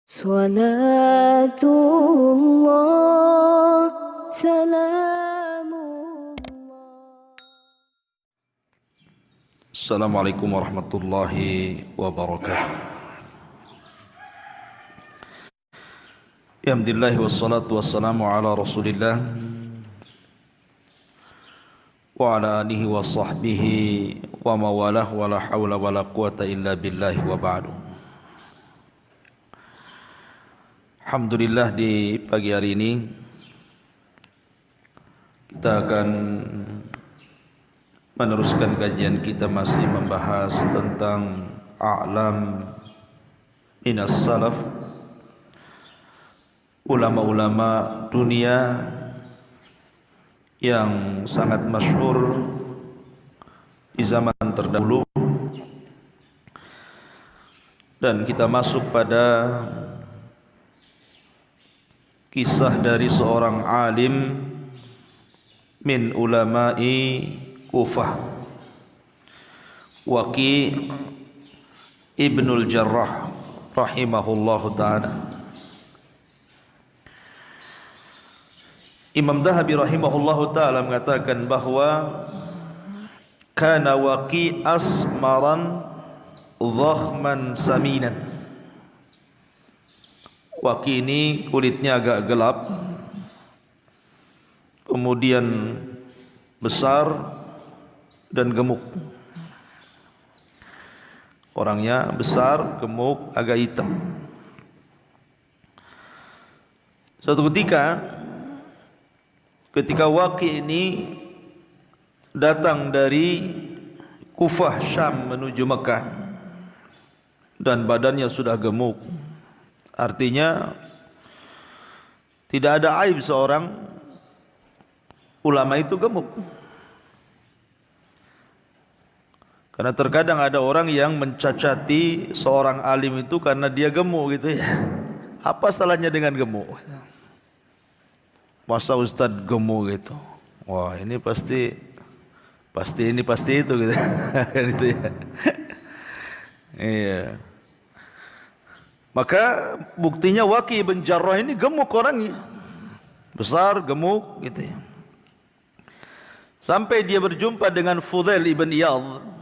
صلاة الله سلام الله. Assalamualaikum warahmatullahi wabarakatuh. Alhamdulillah wassalatu wassalamu ala Rasulillah wa ala alihi wa sahbihi wa mawalah wa la hawla wa la quwata illa billahi wa ba'du. Alhamdulillah, di pagi hari ini kita akan meneruskan kajian kita, masih membahas tentang a'lam minas salaf, ulama-ulama dunia yang sangat masyhur di zaman terdahulu, dan kita masuk pada kisah dari seorang alim min ulama'i Kufah, Waqi' Ibnul Jarrah rahimahullahu ta'ala. Imam Dhahabi rahimahullahu ta'ala mengatakan bahwa kana Waqi' asmaran dhakhman saminan. Waqi' ini kulitnya agak gelap, kemudian besar dan gemuk. Orangnya besar, gemuk, agak hitam. Suatu ketika Waqi' ini datang dari Kufah Syam menuju Mekah, dan badannya sudah gemuk, artinya tidak ada aib seorang ulama itu gemuk. Karena terkadang ada orang yang mencacati seorang alim itu karena dia gemuk gitu ya. Apa salahnya dengan gemuk? Masa ustadz gemuk gitu? Wah, ini pasti itu gitu. Gitu ya. Iya. Maka buktinya Waqi' bin Jarrah ini gemuk orangnya. Besar, gemuk gitu ya. Sampai dia berjumpa dengan Fudail ibn Iyadh.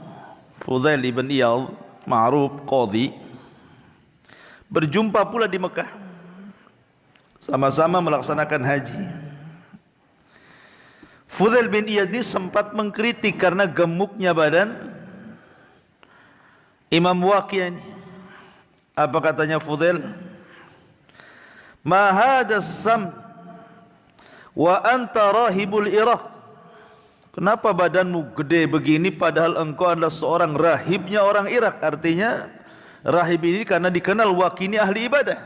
Fudail ibn Iyadh, ma'ruf qadhi, berjumpa pula di Mekah. Sama-sama melaksanakan haji. Fudail bin Iyadh ini sempat mengkritik karena gemuknya badan Imam Waqi' ini. Apa katanya Fudail? Ma hadas sam wa anta rahibul Iraq. Kenapa badanmu gede begini padahal engkau adalah seorang rahibnya orang Irak? Artinya rahib ini karena dikenal Waqi' ini ahli ibadah.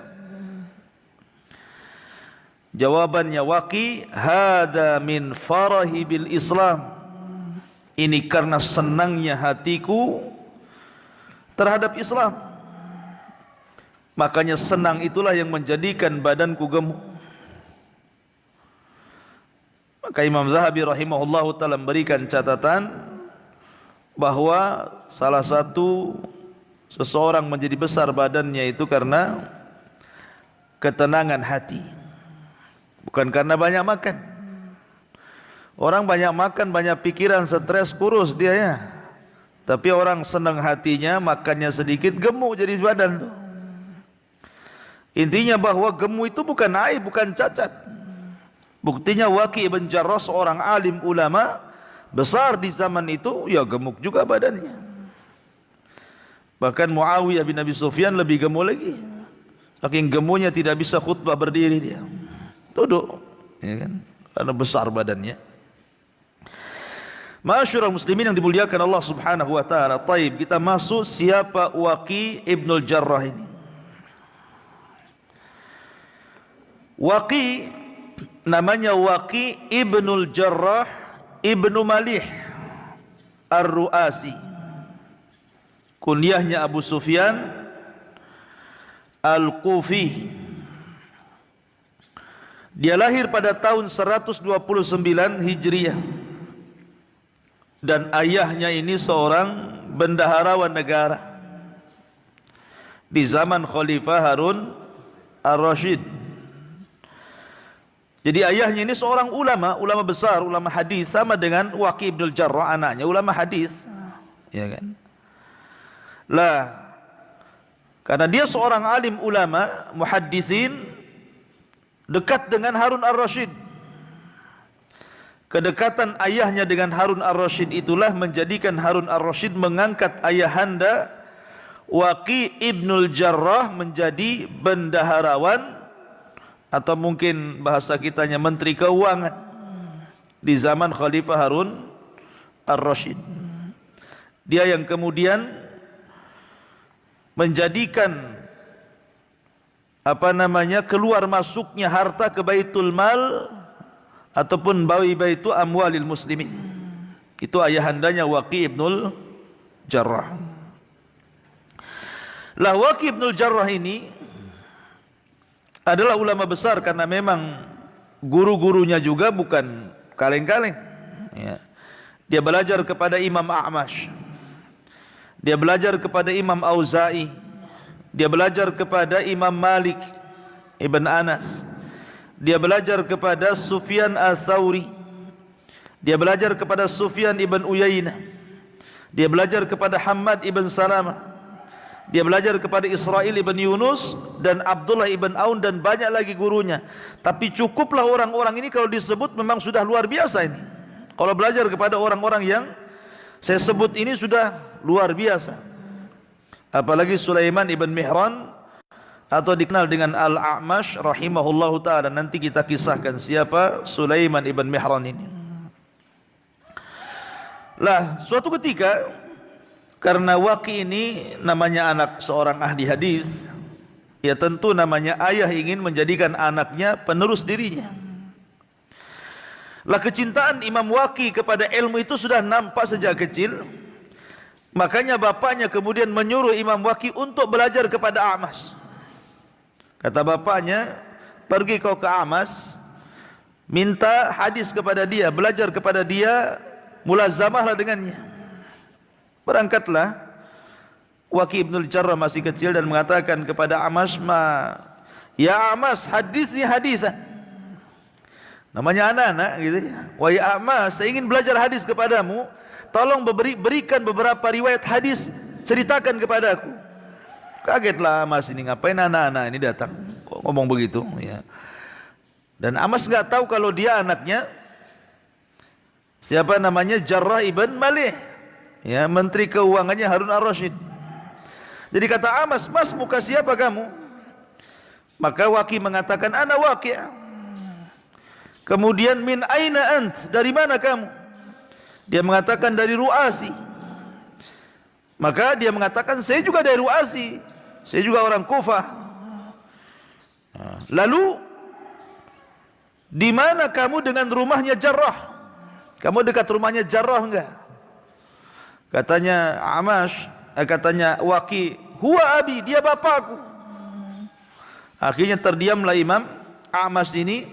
Jawabannya Waqi', hada min farahi bil Islam. Ini karena senangnya hatiku terhadap Islam. Makanya senang itulah yang menjadikan badanku gemuk. Maka Imam Dhahabi rahimahullahu ta'ala memberikan catatan bahwa salah satu seseorang menjadi besar badannya itu karena ketenangan hati, bukan karena banyak makan. Orang banyak makan, banyak pikiran, stres, kurus dia ya. Tapi orang senang hatinya, makannya sedikit, gemuk jadi badan tuh. Intinya bahwa gemuk itu bukan aib, bukan cacat. Buktinya Waqi' bin Jarrah seorang alim ulama besar di zaman itu, ya gemuk juga badannya. Bahkan Muawiyah bin Abi Sufyan lebih gemuk lagi. Saking gemuknya tidak bisa khutbah berdiri dia. Duduk, ya kan? Karena besar badannya. Ma'asyiral muslimin yang dimuliakan Allah Subhanahu wa taala. Taib, kita masuk siapa Waqi' Ibnul Jarrah ini. Waqi' namanya Waqi' Ibnul Jarrah Ibnu Malih Ar-Ru'asi. Kunyahnya Abu Sufyan Al-Kufi. Dia lahir pada tahun 129 Hijriah. Dan ayahnya ini seorang bendaharawan negara. di zaman Khalifah Harun Ar-Rasyid. Jadi ayahnya ini seorang ulama besar, ulama hadis, sama dengan Waqi' ibn al-Jarrah, anaknya ulama hadis. Ya kan? Lah, karena dia seorang alim ulama, muhaddisin, dekat dengan Harun ar-Rasyid. Kedekatan ayahnya dengan Harun ar-Rasyid itulah menjadikan Harun ar-Rasyid mengangkat ayahanda Waqi' ibn al-Jarrah menjadi bendaharawan, atau mungkin bahasa kitanya menteri keuangan di zaman Khalifah Harun ar-Rasyid. Dia yang kemudian menjadikan keluar masuknya harta ke Baitul Mal ataupun baitu amwalil muslimin. Itu ayahandanya Waqi' ibnul Jarrah. Lah Waqi' ibnul Jarrah ini adalah ulama besar karena memang guru-gurunya juga bukan kaleng-kaleng. Ya. Dia belajar kepada Imam A'mash. Dia belajar kepada Imam Auza'i. Dia belajar kepada Imam Malik Ibn Anas. Dia belajar kepada Sufyan al-Thawri. Dia belajar kepada Sufyan ibn Uyainah. Dia belajar kepada Hammad ibn Salamah. Dia belajar kepada Israel ibn Yunus dan Abdullah ibn Aun dan banyak lagi gurunya. Tapi cukuplah orang-orang ini kalau disebut memang sudah luar biasa ini. Kalau belajar kepada orang-orang yang saya sebut ini sudah luar biasa. Apalagi Sulaiman ibn Mihran atau dikenal dengan Al-A'mash rahimahullahu ta'ala. Nanti kita kisahkan siapa Sulaiman ibn Mihran ini. Lah, suatu ketika, karena Waqi' ini namanya anak seorang ahli hadis, ya tentu namanya ayah ingin menjadikan anaknya penerus dirinya. Lah, kecintaan Imam Waqi' kepada ilmu itu sudah nampak sejak kecil. Makanya bapaknya kemudian menyuruh Imam Waqi' untuk belajar kepada A'mash. Kata bapaknya, pergi kau ke A'mash, minta hadis kepada dia, belajar kepada dia, mulazamahlah dengannya. Berangkatlah Waqi' ibn al-Jarrah masih kecil dan mengatakan kepada A'mash, ya A'mash, hadisni hadisan. Namanya anak-anak gitu. Wahai A'mash, saya ingin belajar hadis kepadamu, tolong berikan beberapa riwayat hadis, ceritakan kepadaku. Kagetlah A'mash ini, ngapain anak-anak ini datang kok ngomong begitu ya. Dan A'mash enggak tahu kalau dia anaknya siapa namanya, Jarrah ibn Malih, ya, menteri keuangannya Harun ar-Rasyid. Jadi kata A'mash, mas muka siapa kamu? Maka Waqi' mengatakan, ana Waqi'. Kemudian, min aina ant, dari mana kamu? Dia mengatakan dari Ru'asi. Maka dia mengatakan, saya juga dari Ru'asi, saya juga orang Kufah. Lalu di mana kamu dengan rumahnya Jarrah? Kamu dekat rumahnya Jarrah enggak? Katanya katanya Waqi', huwa abi, dia bapakku. Akhirnya terdiamlah Imam A'mash ini,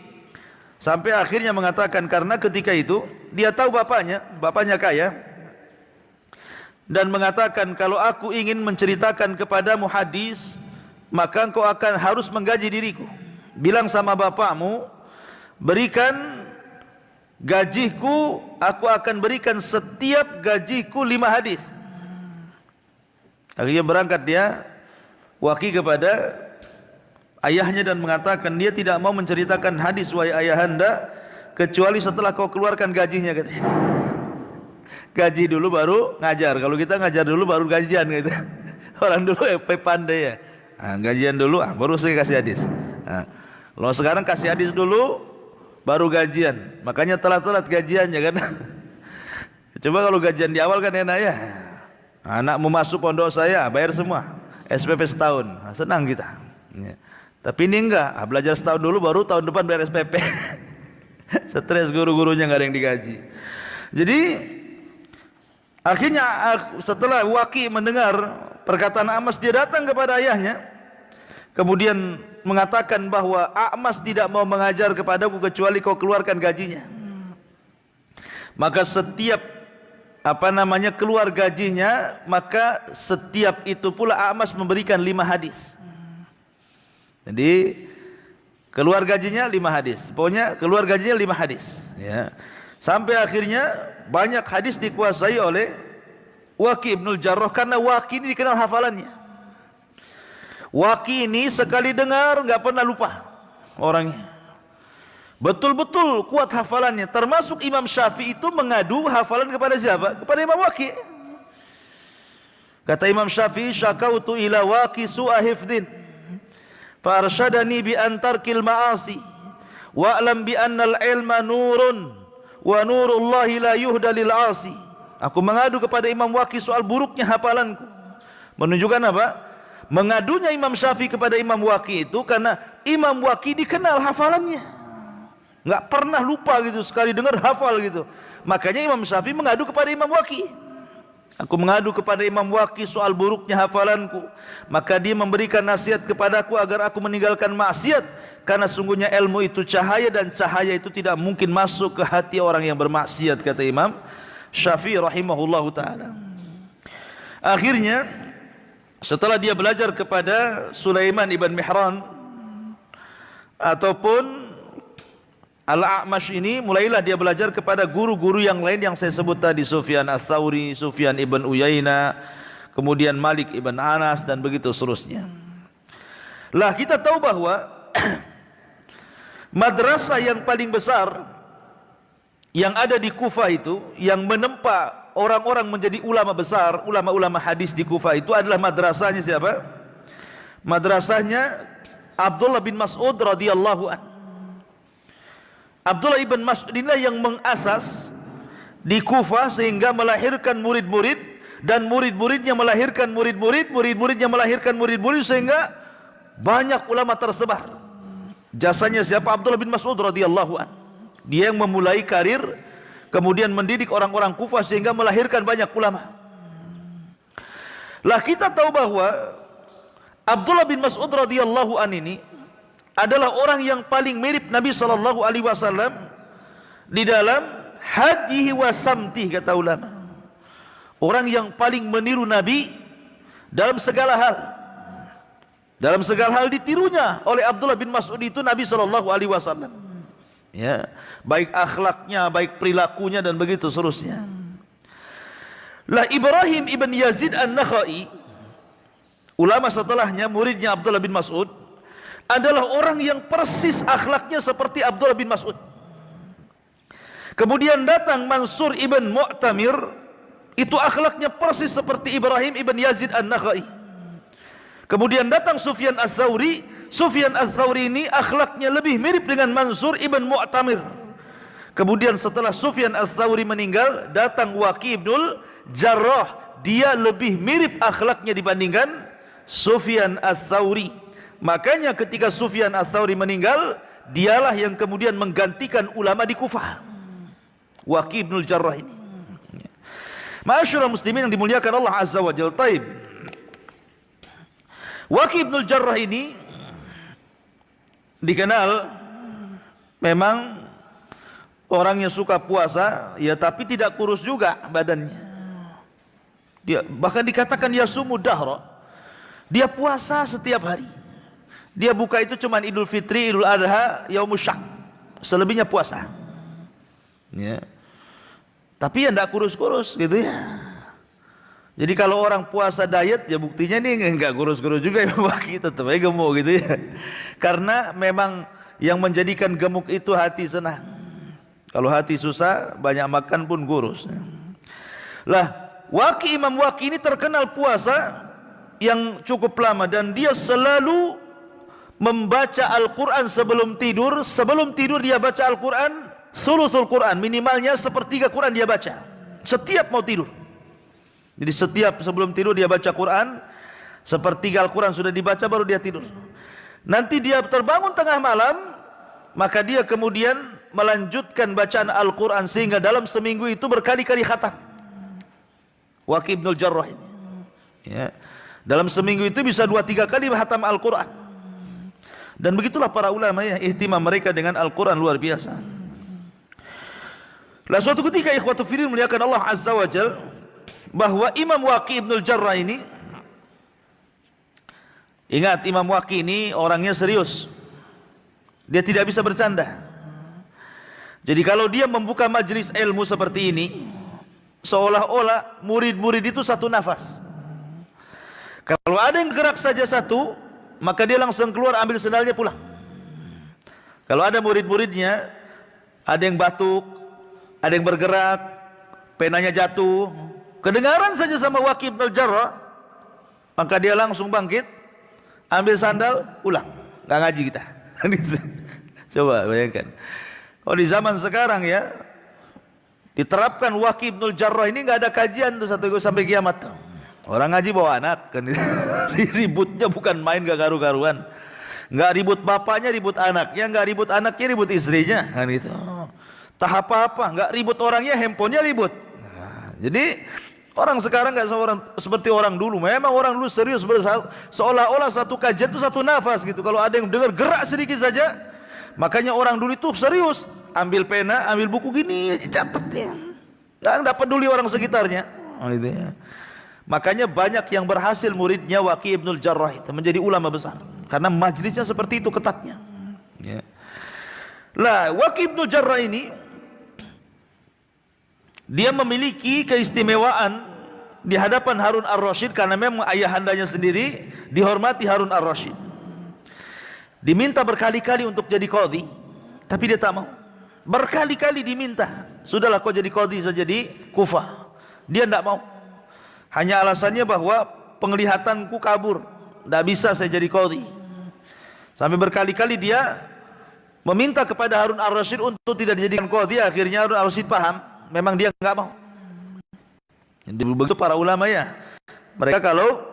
sampai akhirnya mengatakan, karena ketika itu dia tahu bapaknya kaya, dan mengatakan, kalau aku ingin menceritakan kepadamu hadis, maka engkau akan harus menggaji diriku. Bilang sama bapakmu, berikan gajiku, aku akan berikan setiap gajiku 5 hadis. Akhirnya berangkat dia Waqi' kepada ayahnya dan mengatakan, dia tidak mau menceritakan hadis wahai ayahanda kecuali setelah kau keluarkan gajinya, katanya. Gaji dulu baru ngajar. Kalau kita ngajar dulu baru gajian gitu. Orang dulu pandai ya. Gajian dulu baru saya kasih hadis. Kalau sekarang kasih hadis dulu baru gajian. Makanya telat-telat gajiannya kan. Coba kalau gajian di awal kan enak ya. Anakmu masuk pondok saya, bayar semua. SPP setahun. Senang kita. Ya. Tapi ini enggak, belajar setahun dulu baru tahun depan bayar SPP. Stres guru-gurunya enggak ada yang digaji. Jadi akhirnya setelah Waqi' mendengar perkataan A'mash, dia datang kepada ayahnya, kemudian mengatakan bahwa A'mash tidak mau mengajar kepadaku kecuali kau keluarkan gajinya. Maka setiap keluar gajinya, maka setiap itu pula A'mash memberikan 5 hadis. Jadi keluar gajinya 5 hadis. Pokoknya keluar gajinya 5 hadis. Ya. Sampai akhirnya banyak hadis dikuasai oleh Waqi' ibnul Jarrah karena Waqi' ini dikenal hafalannya. Waqi' ini sekali dengar enggak pernah lupa orangnya. Betul-betul kuat hafalannya. Termasuk Imam Syafi'i itu mengadu hafalan kepada siapa? Kepada Imam Waqi'. Kata Imam Syafi'i, syakautu ila Waqi' su'a hifdin fa arsyadani bi antarkil ma'asi wa'lam bi annal ilma nurun wa nurullahi la yuhda lil 'asi. Aku mengadu kepada Imam Waqi' soal buruknya hafalanku. Menunjukkan apa? Mengadunya Imam Syafi'i kepada Imam Waqi' itu karena Imam Waqi' dikenal hafalannya. Enggak pernah lupa gitu, sekali dengar hafal gitu. Makanya Imam Syafi'i mengadu kepada Imam Waqi'. Aku mengadu kepada Imam Waqi' soal buruknya hafalanku, maka dia memberikan nasihat kepadaku agar aku meninggalkan maksiat, karena sungguhnya ilmu itu cahaya dan cahaya itu tidak mungkin masuk ke hati orang yang bermaksiat, kata Imam Syafi'i rahimahullahu taala. Akhirnya setelah dia belajar kepada Sulaiman ibn Mihran ataupun Al-A'mash ini, mulailah dia belajar kepada guru-guru yang lain yang saya sebut tadi, Sufyan Ats-Tsauri, Sufyan ibn Uyainah, kemudian Malik ibn Anas dan begitu seterusnya. Lah kita tahu bahwa madrasah yang paling besar yang ada di Kufah itu, yang menempa orang-orang menjadi ulama besar, ulama-ulama hadis di Kufah itu adalah madrasahnya siapa? Madrasahnya Abdullah bin Mas'ud radhiyallahu anhu. Abdullah ibn Mas'ud inilah yang mengasas di Kufah sehingga melahirkan murid-murid, dan murid-muridnya melahirkan murid-murid, murid-muridnya melahirkan murid-murid, sehingga banyak ulama tersebar. Jasanya siapa? Abdullah bin Mas'ud radhiyallahu anhu. Dia yang memulai karir, kemudian mendidik orang-orang Kufah sehingga melahirkan banyak ulama. Lah kita tahu bahwa Abdullah bin Mas'ud radhiyallahu anhu ini adalah orang yang paling mirip Nabi sallallahu alaihi wasallam di dalam hadyihi wa samtihi, kata ulama. Orang yang paling meniru Nabi dalam segala hal. Dalam segala hal ditirunya oleh Abdullah bin Mas'ud itu Nabi sallallahu alaihi wasallam. Ya, baik akhlaknya, baik perilakunya dan begitu seterusnya. Lah Ibrahim ibn Yazid An-Nakhai, ulama setelahnya, muridnya Abdullah bin Mas'ud, adalah orang yang persis akhlaknya seperti Abdullah bin Mas'ud. Kemudian datang Mansur ibn Mu'tamir, itu akhlaknya persis seperti Ibrahim ibn Yazid An-Nakhai. Kemudian datang Sufyan Ats-Tsauri. Sufyan Ats-Tsauri ini akhlaknya lebih mirip dengan Mansur ibn Mu'tamir. Kemudian setelah Sufyan Ats-Tsauri meninggal, datang Waqi' ibnul Jarrah. Dia lebih mirip akhlaknya dibandingkan Sufyan Ats-Tsauri. Makanya ketika Sufyan Ats-Tsauri meninggal, dialah yang kemudian menggantikan ulama di Kufah, Waqi' ibnul Jarrah ini. Ma'asyiral muslimin yang dimuliakan Allah Azza wa Jalla. Taib, Waqi' ibnul Jarrah ini dikenal memang orang yang suka puasa, ya, tapi tidak kurus juga badannya. Dia bahkan dikatakan dia sumu dahra. Dia puasa setiap hari. Dia buka itu cuma Idul Fitri, Idul Adha, Yaumus Syak. Selebihnya puasa. Ya. Tapi ya enggak kurus-kurus gitu ya. Jadi kalau orang puasa diet, ya buktinya nih enggak kurus-kurus juga ya, Waqi' tetap aja gemuk gitu ya. Karena memang yang menjadikan gemuk itu hati senang. Kalau hati susah, banyak makan pun kurus. Lah, Imam Waqi' ini terkenal puasa yang cukup lama, dan dia selalu membaca Al-Quran sebelum tidur. Sebelum tidur dia baca Al-Quran, sulusul Quran, minimalnya sepertiga Quran dia baca setiap mau tidur. Jadi setiap sebelum tidur dia baca Quran, sepertiga Al-Quran sudah dibaca baru dia tidur. Nanti dia terbangun tengah malam, maka dia kemudian melanjutkan bacaan Al-Quran sehingga dalam seminggu itu berkali-kali khatam. Waqi' ibnul Jarrah ini, ya, dalam seminggu itu bisa 2-3 kali khatam Al-Quran. Dan begitulah para ulama ya, ihtimam mereka dengan Al-Quran luar biasa. Lah suatu ketika ikhwatu fillah muliakan Allah Azza wa Jalla, bahwa Imam Waqi' ibnul Jarrah ini Ingat, Imam Waqi ini orangnya serius. Dia tidak bisa bercanda. Jadi kalau dia membuka majelis ilmu seperti ini, seolah-olah murid-murid itu satu nafas. Kalau ada yang gerak saja satu, maka dia langsung keluar ambil sendalnya pulang. Kalau ada murid-muridnya, ada yang batuk, ada yang bergerak, penanya jatuh, kedengaran saja sama Waqi bin Al-Jarrah, maka dia langsung bangkit, ambil sandal, pulang. Gak ngaji kita. Coba bayangkan. Oh, di zaman sekarang ya, diterapkan Waqi bin Al-Jarrah ini gak ada kajian tuh sampai kiamat. Orang ngaji bawa anak kan. Ributnya bukan main, gak karu-karuan. Gak ribut bapaknya, ribut anaknya. Gak ribut anaknya, ribut istrinya kan itu. Tak apa-apa, gak ribut orangnya, handphonenya ribut. Jadi orang sekarang gak seperti orang dulu. Memang orang dulu serius, seolah-olah satu kajian itu satu nafas gitu. Kalau ada yang dengar gerak sedikit saja, makanya orang dulu itu serius. Ambil pena, ambil buku gini, catatnya. Gak peduli orang sekitarnya. Gitu ya. Makanya banyak yang berhasil muridnya Waqi bin Al-Jarrah itu menjadi ulama besar, karena majlisnya seperti itu ketatnya. Ya. Lah, Waqi bin Al-Jarrah ini dia memiliki keistimewaan di hadapan Harun Ar-Rasyid, karena memang ayahandanya sendiri dihormati Harun Ar-Rasyid. Diminta berkali-kali untuk jadi qadhi, tapi dia tak mau. Berkali-kali diminta, sudahlah kau jadi qadhi saja di Kufah. Dia tidak mau. Hanya alasannya bahwa penglihatanku kabur, tidak bisa saya jadi qadhi. Sampai berkali-kali dia meminta kepada Harun Ar-Rasyid untuk tidak dijadikan qadhi. Akhirnya Harun Ar-Rasyid paham, memang dia enggak mau. Jadi begitu para ulama ya. Mereka kalau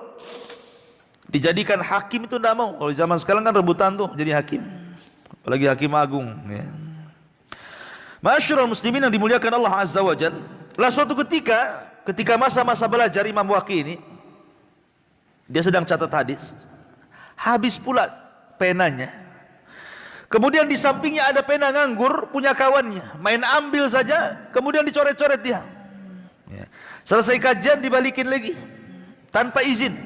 dijadikan hakim itu enggak mau. Kalau zaman sekarang kan rebutan tuh jadi hakim. Apalagi hakim agung ya. Ma'asyiral muslimin yang dimuliakan Allah Azza wa Jalla. Lah suatu ketika masa-masa belajar Imam Waqi ini, dia sedang catat hadis. Habis pula penanya. Kemudian di sampingnya ada pena nganggur punya kawannya, main ambil saja, kemudian dicoret-coret dia. Ya. Selesai kajian dibalikin lagi tanpa izin.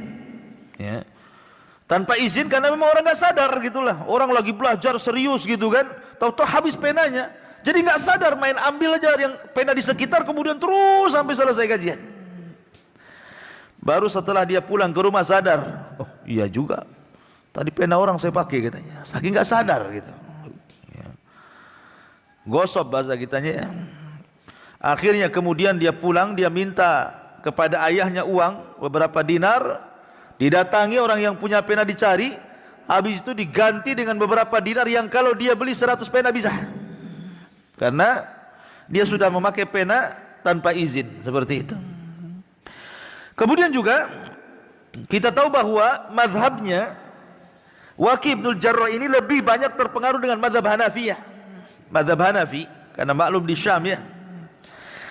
Ya. Tanpa izin, karena memang orang nggak sadar gitulah. Orang lagi belajar serius gitu kan, tahu-tahu habis penanya, jadi nggak sadar main ambil aja yang pena di sekitar, kemudian terus sampai selesai kajian. Baru setelah dia pulang ke rumah sadar, oh iya juga. Tadi pena orang saya pakai katanya, saking nggak sadar gitu. Ya. Gosop bahasa kitanya ya. Akhirnya kemudian dia pulang, dia minta kepada ayahnya uang beberapa dinar, didatangi orang yang punya pena dicari, habis itu diganti dengan beberapa dinar yang kalau dia beli 100 pena bisa. Karena dia sudah memakai pena tanpa izin seperti itu. Kemudian juga kita tahu bahwa mazhabnya Waqi bin Al-Jarrah ini lebih banyak terpengaruh dengan mazhab Hanafiyah. Mazhab Hanafi, karena maklum di Syam ya.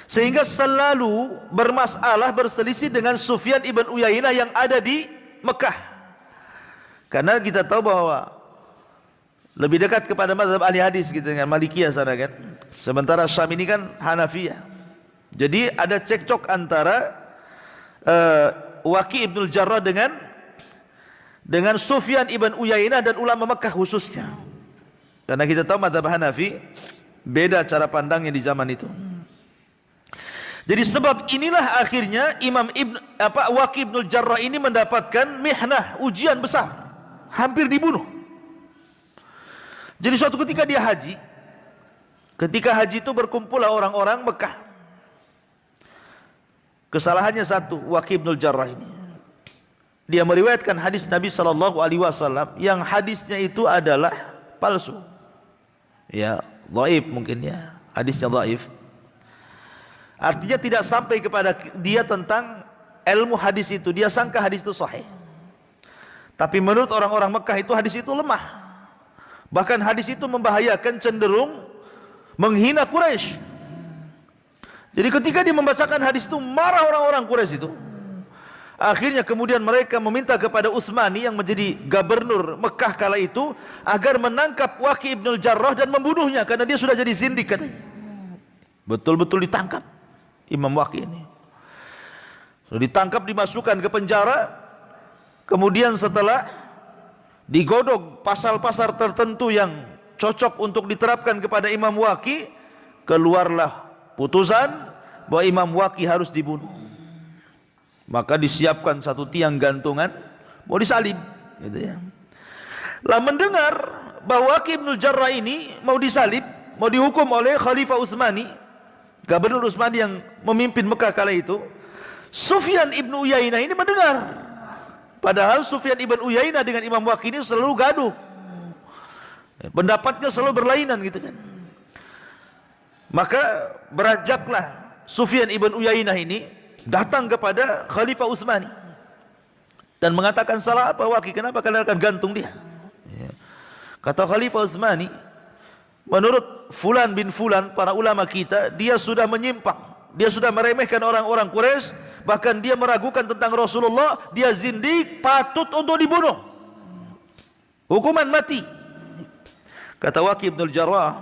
Sehingga selalu bermasalah, berselisih dengan Sufyan ibn Uyainah yang ada di Mekah. Karena kita tahu bahwa lebih dekat kepada mazhab ahli hadis gitu dengan Malikiyah sana kan. Sementara Syam ini kan Hanafiyah. Jadi ada cekcok antara Waqi bin Al-Jarrah dengan Sufyan ibn Uyainah dan ulama Mekah khususnya. Karena kita tahu mazhab Hanafi beda cara pandangnya di zaman itu. Jadi sebab inilah akhirnya Waqi bin Al-Jarrah ini mendapatkan mihnah, ujian besar, hampir dibunuh. Jadi suatu ketika dia haji, ketika haji itu berkumpullah orang-orang Mekah. Kesalahannya satu, Waqi bin Al-Jarrah ini, dia meriwayatkan hadis Nabi SAW yang hadisnya itu adalah palsu. Ya, dhaif mungkin ya, hadisnya dhaif. Artinya tidak sampai kepada dia tentang ilmu hadis itu. Dia sangka hadis itu sahih. Tapi menurut orang-orang Mekah itu hadis itu lemah. Bahkan hadis itu membahayakan, cenderung menghina Quraisy. Jadi ketika dia membacakan hadis itu, marah orang-orang Quraisy itu. Akhirnya kemudian mereka meminta kepada Utsmani yang menjadi gubernur Mekah kala itu agar menangkap Waqi bin Al-Jarrah dan membunuhnya, karena dia sudah jadi zindik katanya. Betul-betul ditangkap Imam Waqi ini. Sudah ditangkap, dimasukkan ke penjara. Kemudian setelah digodok pasal-pasal tertentu yang cocok untuk diterapkan kepada Imam Waqi, keluarlah putusan bahwa Imam Waqi harus dibunuh. Maka disiapkan satu tiang gantungan, mau disalib, gitu ya. Lah mendengar bahwa Waqi bin Jarrah ini mau disalib, mau dihukum oleh Khalifah Utsmani, Gubernur Utsmani yang memimpin Mekah kala itu, Sufyan ibn Uyainah ini mendengar. Padahal Sufyan ibn Uyainah dengan Imam Waqi ini selalu gaduh, pendapatnya selalu berlainan, gitu kan. Maka beranjaklah Sufyan ibn Uyainah ini datang kepada Khalifah Utsmani dan mengatakan, salah apa Waqi, kenapa kalian akan gantung dia? Kata Khalifah Utsmani, menurut Fulan bin Fulan, para ulama kita, dia sudah menyimpang, dia sudah meremehkan orang-orang Quraisy, bahkan dia meragukan tentang Rasulullah, dia zindik, patut untuk dibunuh, hukuman mati. Kata Waqi bin Jarrah,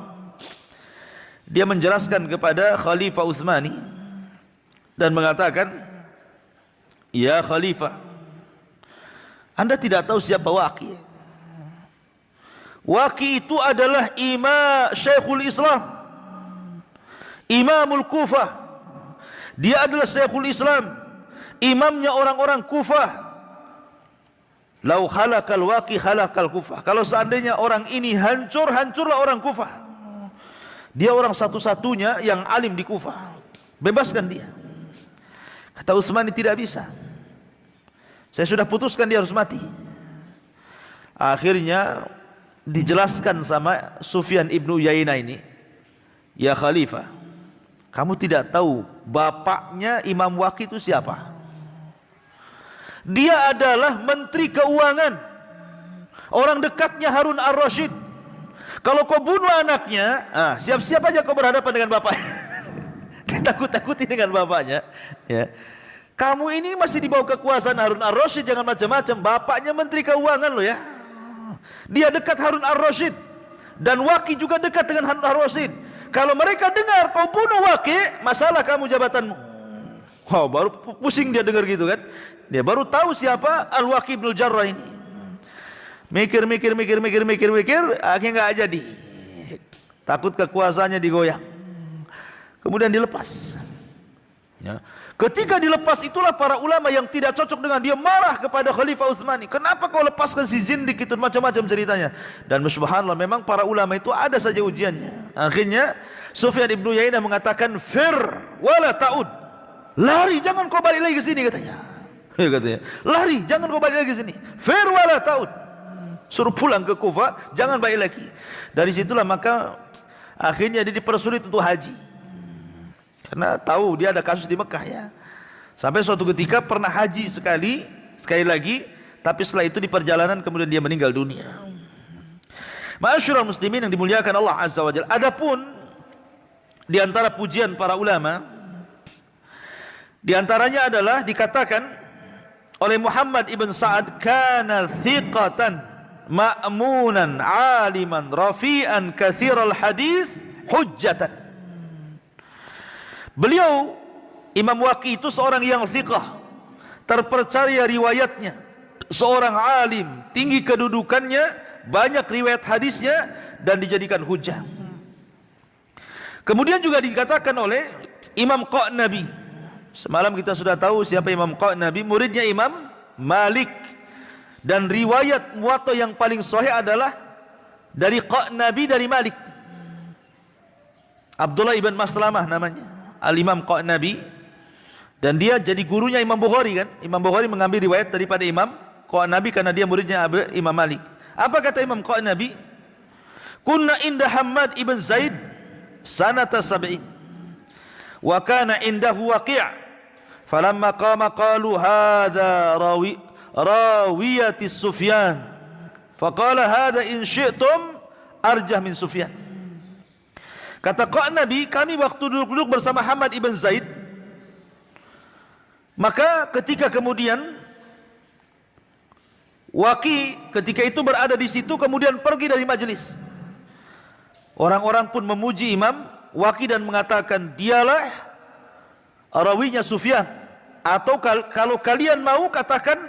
dia menjelaskan kepada Khalifah Utsmani dan mengatakan, ya Khalifah, Anda tidak tahu siapa Waqi. Waqi itu adalah Syekhul Islam, Imamul Kufah. Dia adalah Syekhul Islam, imamnya orang-orang Kufah. Lau halakal Waqi halakal Kufah. Kalau seandainya orang ini hancur, hancurlah orang Kufah. Dia orang satu-satunya yang alim di Kufah, bebaskan dia. Kata Utsmani, tidak bisa, saya sudah putuskan dia harus mati. Akhirnya dijelaskan sama Sufyan ibn Uyainah ini, ya Khalifah, kamu tidak tahu bapaknya Imam Waqi itu siapa? Dia adalah Menteri Keuangan, orang dekatnya Harun ar-Rasyid. Kalau kau bunuh anaknya, siap-siap aja kau berhadapan dengan bapaknya. Ditakut-takuti dengan bapaknya, ya. Kamu ini masih di bawah kekuasaan Harun ar-Rasyid, jangan macam-macam. Bapaknya Menteri Keuangan loh, ya. Dia dekat Harun ar-Rasyid, dan Waqi juga dekat dengan Harun ar-Rasyid. Kalau mereka dengar kau bunuh Waqi, masalah kamu jabatanmu. Wow, baru pusing dia dengar gitu kan. Dia baru tahu siapa Al-Waqi bin Jarrah ini. Mikir, akhirnya nggak jadi. Takut kekuasaannya digoyang. Kemudian dilepas. Ya. Ketika dilepas itulah para ulama yang tidak cocok dengan dia marah kepada Khalifah Utsmani. Kenapa kau lepaskan si zindik itu, macam-macam ceritanya. Dan subhanallah, memang para ulama itu ada saja ujiannya. Akhirnya Sufyan ibn Uyainah mengatakan, fir wala ta'ud. Lari, jangan kau balik lagi ke sini, katanya. Katanya, lari, jangan kau balik lagi ke sini. Fir wala ta'ud. Suruh pulang ke Kufah, jangan balik lagi. Dari situlah maka akhirnya dia dipersulit untuk haji. Karena tahu dia ada kasus di Mekah, ya. Sampai suatu ketika pernah haji sekali lagi, tapi setelah itu di perjalanan kemudian dia meninggal dunia. Ma'asyiral muslimin yang dimuliakan Allah Azza wa Jalla. Adapun di antara pujian para ulama, di antaranya adalah dikatakan oleh Muhammad ibn Sa'ad, kana thiqatan ma'munan aliman rafi'an kathiral hadis hujjatan. Beliau Imam Waqi itu seorang yang thiqah, terpercaya riwayatnya, seorang alim, tinggi kedudukannya, banyak riwayat hadisnya, dan dijadikan hujjah. Kemudian juga dikatakan oleh Imam Qa'nabi. Semalam kita sudah tahu siapa Imam Qa'nabi, muridnya Imam Malik. Dan riwayat Muwatta yang paling sahih adalah dari Qa'nabi, dari Malik. Abdullah ibn Maslamah namanya, Al-Imam Qa'nabi. Dan dia jadi gurunya Imam Bukhari, kan. Imam Bukhari mengambil riwayat daripada Imam Qa'nabi karena dia muridnya Imam Malik. Apa kata Imam Qa'nabi? Kunna inda Hammad ibn Zaid sanata sab'in, wa kana indahu Waqi'. Falamma qama qalu hadha rawiyati Sufyan, faqala hadha in syi'tum arjah min Sufyan. Kata Qa'nabi, kami waktu duduk-duduk bersama Hamad ibn Zaid, maka ketika kemudian Waqi ketika itu berada di situ, kemudian pergi dari majelis. Orang-orang pun memuji Imam Waqi dan mengatakan, dialah rawinya Sufyan, atau kalau kalian mau katakan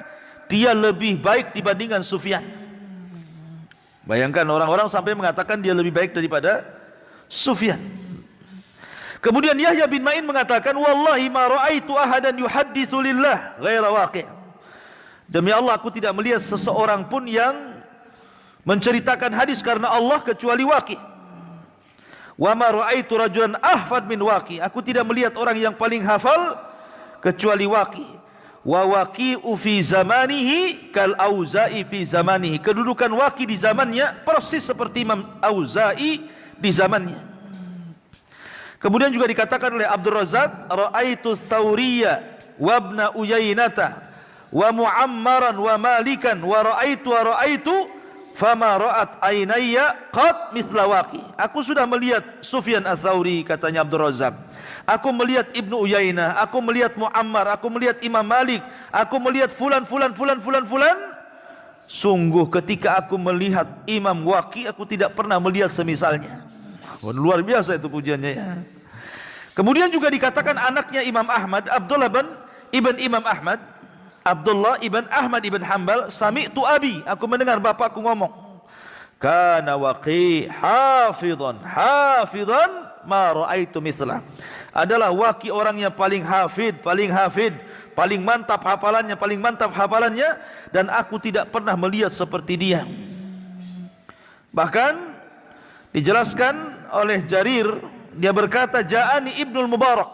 dia lebih baik dibandingkan Sufyan. Bayangkan orang-orang sampai mengatakan dia lebih baik daripada Sufyan. Kemudian Yahya bin Ma'in mengatakan, wallahi ma ra'aitu ahadan yuhadditsu lillah ghaira waqi'. Demi Allah, aku tidak melihat seseorang pun yang menceritakan hadis karena Allah kecuali Waqi'. Wa ma ra'aitu rajulan ahfad min Waqi'. Aku tidak melihat orang yang paling hafal kecuali Waqi'. Wa Waqi'u fi zamanihi kal Auza'i fi zamanihi. Kedudukan Waqi' di zamannya persis seperti Imam Auza'i di zamannya. Kemudian juga dikatakan oleh Abdul Razak, ra'aitu Thawriya wa ibn Uyainata wa Muammaran wa Malikan wa ra'aitu fama ra'at ainayya qad mithla Waqi'. Aku sudah melihat Sufyan Ats-Tsauri, katanya Abdul Razak. Aku melihat Ibnu Uyainah, aku melihat Muammar, aku melihat Imam Malik, aku melihat fulan. Sungguh ketika aku melihat Imam Waqi', aku tidak pernah melihat semisalnya. Luar biasa itu pujiannya ya. Kemudian juga dikatakan anaknya Imam Ahmad, Abdullah ibn Imam Ahmad, Abdullah ibn Ahmad ibn Hanbal, sami'tu abi, aku mendengar bapakku ngomong, kana Waqi' hafidhan ma ra'aitu mithlah. Adalah Waqi' orang yang paling hafid, paling mantap hafalannya, dan aku tidak pernah melihat seperti dia. Bahkan dijelaskan oleh Jarir, dia berkata, ja'ani Ibnul Mubarak.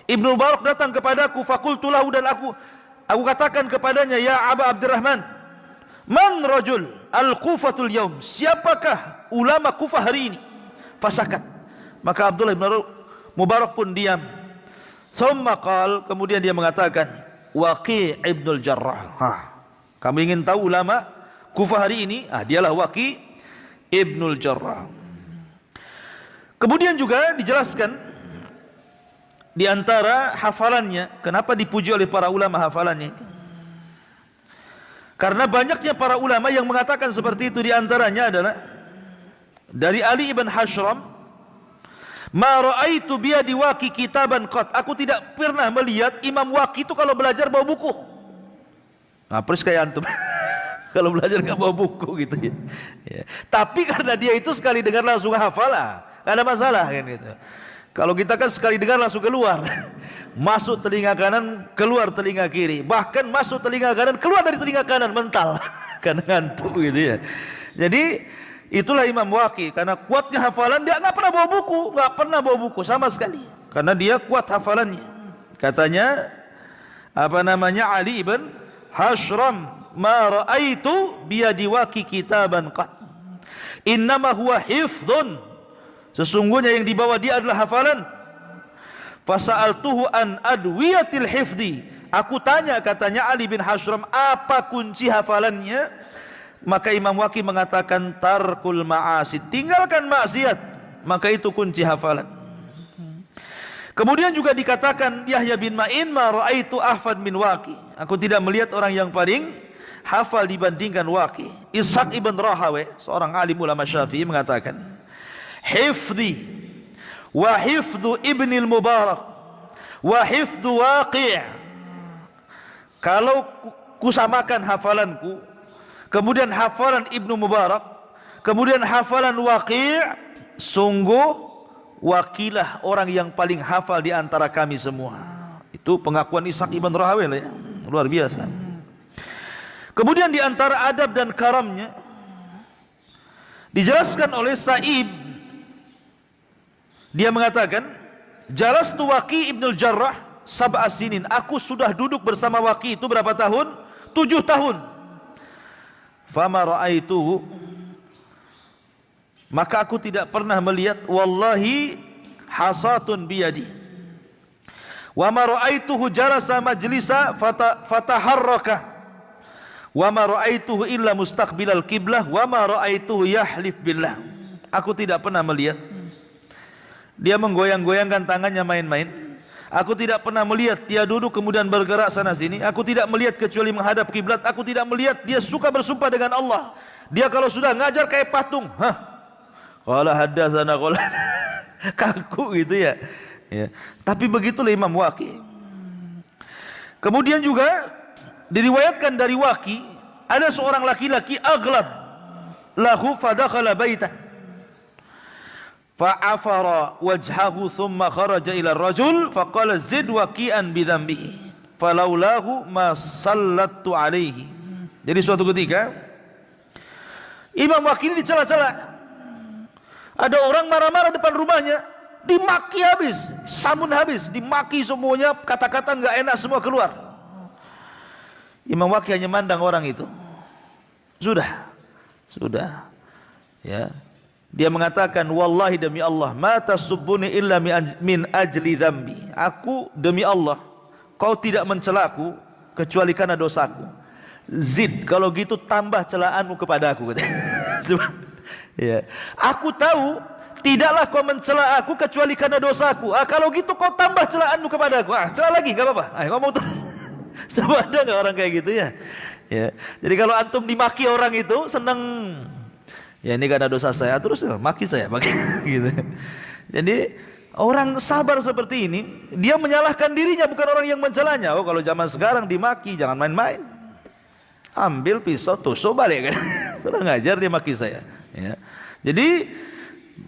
Ibnul Mubarak datang kepadaku, fakultu lahu, dan aku katakan kepadanya, ya Aba Abdurrahman, man rajul al-Kufatul yaum, siapakah ulama Kufah hari ini? Fasakat. Maka Abdullah bin Mubarak pun diam. Thumma qal, kemudian dia mengatakan, Waqi' ibnul Jarrah. Kamu ingin tahu ulama Kufah hari ini? Dialah Waqi' ibnul Jarrah. Kemudian juga dijelaskan di antara hafalannya, kenapa dipuji oleh para ulama hafalannya itu? Karena banyaknya para ulama yang mengatakan seperti itu. Di antaranya adalah dari Ali ibn Hashram, ma ra'aitu biyadi Waqi' kitaban qat. Aku tidak pernah melihat Imam Waqi' itu kalau belajar bawa buku. Persis kayak antum. Kalau belajar enggak bawa buku gitu ya. Tapi karena dia itu sekali dengar langsung hafal, enggak ada masalah kan gitu. Kalau kita kan sekali dengar langsung keluar. Masuk telinga kanan, keluar telinga kiri. Bahkan masuk telinga kanan, keluar dari telinga kanan, mental. Karena ngantuk gitu ya. Jadi itulah Imam Waqi', karena kuatnya hafalan, dia enggak pernah bawa buku sama sekali. Karena dia kuat hafalannya. Katanya Ali ibn Hashram, ma ra'aitu biyadi Waqi' kitaban qat. Innama huwa hifdhun. Sesungguhnya yang dibawa dia adalah hafalan. Fasa'altuhu an adwiyatil hifdi. Aku tanya, katanya Ali bin Hashram, apa kunci hafalannya? Maka Imam Waqi' mengatakan, tarkul ma'asi, tinggalkan maksiat, maka itu kunci hafalan. Kemudian juga dikatakan Yahya bin Ma'in, ma ra'aitu ahfad min Waqi'. Aku tidak melihat orang yang paling hafal dibandingkan Waqi'. Ishaq ibn Rahawai, seorang alim ulama Syafi'i, mengatakan, hifdhi wa hifdhu ibnil Mubarak wa hifdhu Waqi'. Kalau kusamakan hafalanku, kemudian hafalan Ibnu Mubarak, kemudian hafalan Waqi', sungguh Waqilah orang yang paling hafal di antara kami semua. Itu pengakuan Ishaq ibn Rahawai ya. Luar biasa. Kemudian di antara adab dan karamnya dijelaskan oleh Sa'id. Dia mengatakan, jalastu Waqi' ibnul Jarrah sab'a sinin. Aku sudah duduk bersama Waqi' itu berapa tahun? 7 tahun. Fama ra'aituhu, maka aku tidak pernah melihat, wallahi hasatun biyadi. Wa ma ra'aituhu jalasa majlisa fataharraka. Wa ma ra'aituhu illa mustaqbilal qiblah wa ma ra'aituhu yahlif billah. Aku tidak pernah melihat dia menggoyang-goyangkan tangannya main-main. Aku tidak pernah melihat dia duduk kemudian bergerak sana sini. Aku tidak melihat kecuali menghadap kiblat. Aku tidak melihat dia suka bersumpah dengan Allah. Dia kalau sudah ngajar kayak patung. Qala haddatsana qala. Kaku gitu ya. Tapi begitulah Imam Waqi'. Kemudian juga diriwayatkan dari Waqi', ada seorang laki-laki aghlab. lahu fadakhala baitah fa'afara wajhahu thumma kharaja ila ar-rajul faqala zid waqi'an bi dhanbihi falaulahu ma sallattu alaihi. Jadi suatu ketika Imam Waqi ini dicela-cela. Ada orang marah-marah depan rumahnya, dimaki habis, samun habis, dimaki semuanya, kata-kata enggak enak semua keluar. Imam Waqi hanya mandang orang itu. Sudah. Ya. Dia mengatakan, wallahi demi Allah, ma tasubbuni illa min ajli dzambi. Aku demi Allah, kau tidak mencelaku kecuali karena dosaku. Zid, kalau gitu tambah celaanmu kepadaku. Ya. Aku tahu tidaklah kau mencela aku kecuali karena dosaku. Kalau gitu kau tambah celaanmu kepadaku. Cela lagi, enggak apa-apa. Ngomong terus. Coba ada enggak orang kayak gitu ya? Ya. Jadi kalau antum dimaki orang itu senang. Ya ini karena dosa saya, terus maki saya, maki gitu. Jadi orang sabar seperti ini, dia menyalahkan dirinya, bukan orang yang mencelanya. Oh, kalau zaman sekarang dimaki jangan main-main. Ambil pisau tusuk balik kan. Kurang ajar dia maki saya. Ya. Jadi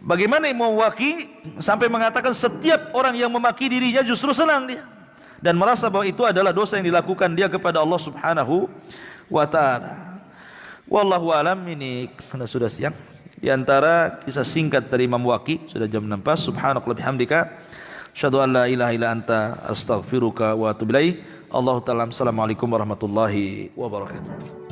bagaimana Imam Waqi sampai mengatakan setiap orang yang memaki dirinya justru senang dia dan merasa bahwa itu adalah dosa yang dilakukan dia kepada Allah Subhanahu wa taala. Wallahu alam. Ini karena sudah siang. Di antara kisah singkat dari Imam Waqi, sudah jam 6 pas. Subhanakallah bihamdika asyhadu an la ilaha illa anta astaghfiruka wa atubu ilaik. Allahu ta'ala. Assalamualaikum warahmatullahi wabarakatuh.